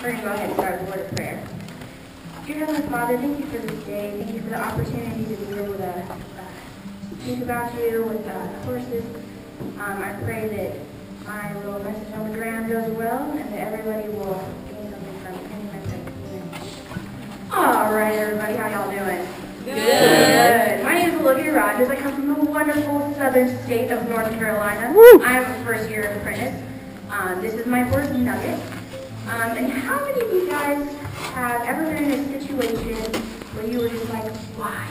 We're going to go ahead and start with a word of prayer. Dear Heavenly Father, thank you for this day. Thank you for the opportunity to be able to speak about you with the horses. I pray that my little message on the ground goes well and that everybody will gain something from any message. All right, everybody, how y'all doing? Good. My name is Olivia Rogers. I come from the wonderful southern state of North Carolina. I'm a first-year apprentice. This is my horse, Nugget. And how many of you guys have ever been in a situation where you were just like, why?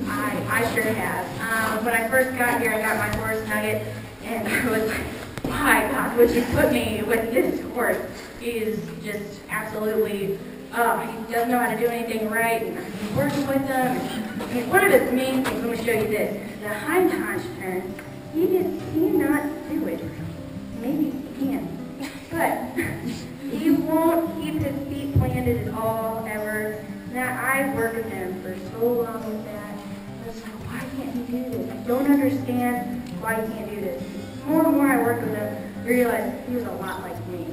I sure have. When I first got here, I got my horse, Nugget, and I was like, why, God, would you put me with this horse? He is just absolutely, he doesn't know how to do anything right, and I've been working with him. I mean, one of his main things, let me show you this, the hind haunch turn, he cannot do it. Maybe he can. But he won't keep his feet planted at all, ever. Now, I worked with him for so long with that. I was like, why can't he do this? I don't understand why he can't do this. The more and more I worked with him, I realized he was a lot like me.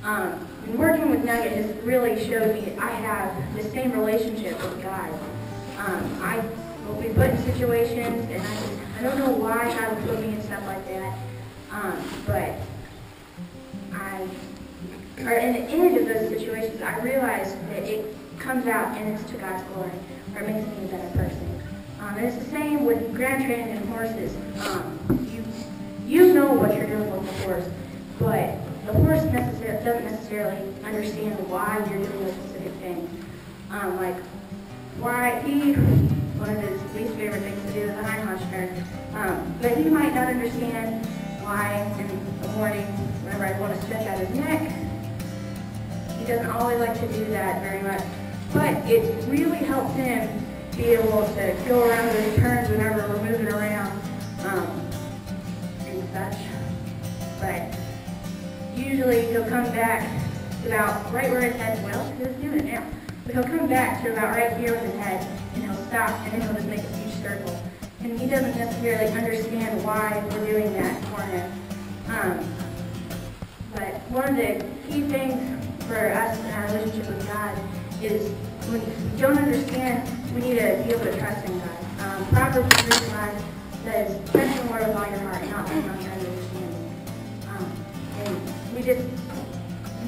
And working with Nugget just really showed me I have the same relationship with God. I will be put in situations, and I don't know why God would put me in stuff like that. But or in the end of those situations, I realized that it comes out and it's to God's glory, or it makes me a better person. And it's the same with ground training and horses. You know what you're doing with the horse, but the horse doesn't necessarily understand why you're doing a specific thing. Like why one of his least favorite things to do is a hind haunch turn. But he might not understand why in the morning, whenever I want to stretch out his neck, he doesn't always like to do that very much. But it really helps him be able to go around those turns whenever we're moving around and such. But usually he'll come back to about right where his head's, well, he's doing it now. But he'll come back to about right here with his head, and he'll stop, and then he'll just make a huge circle. And he doesn't necessarily understand why we're doing that for him. But one of the key things for us in our relationship with God is when we don't understand, we need to be able to trust in God. Proverbs 3:5 says, trust in the Lord with all your heart and not lean on your own understanding. And we just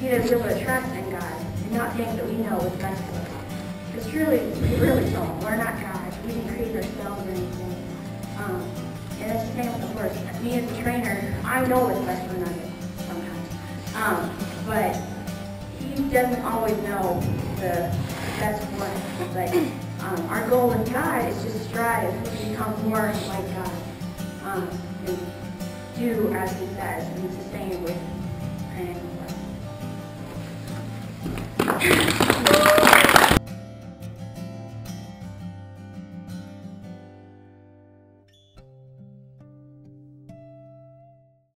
need to be able to trust in God and not think that we know what's best for us. Because truly, we really don't. We're not God. We didn't create ourselves or anything. And it's the same with the horse. Me as a trainer, I know what's best for Nugget sometimes. But he doesn't always know the best for him. But our goal with God is to strive to become more like God. And do as he says. And it's the same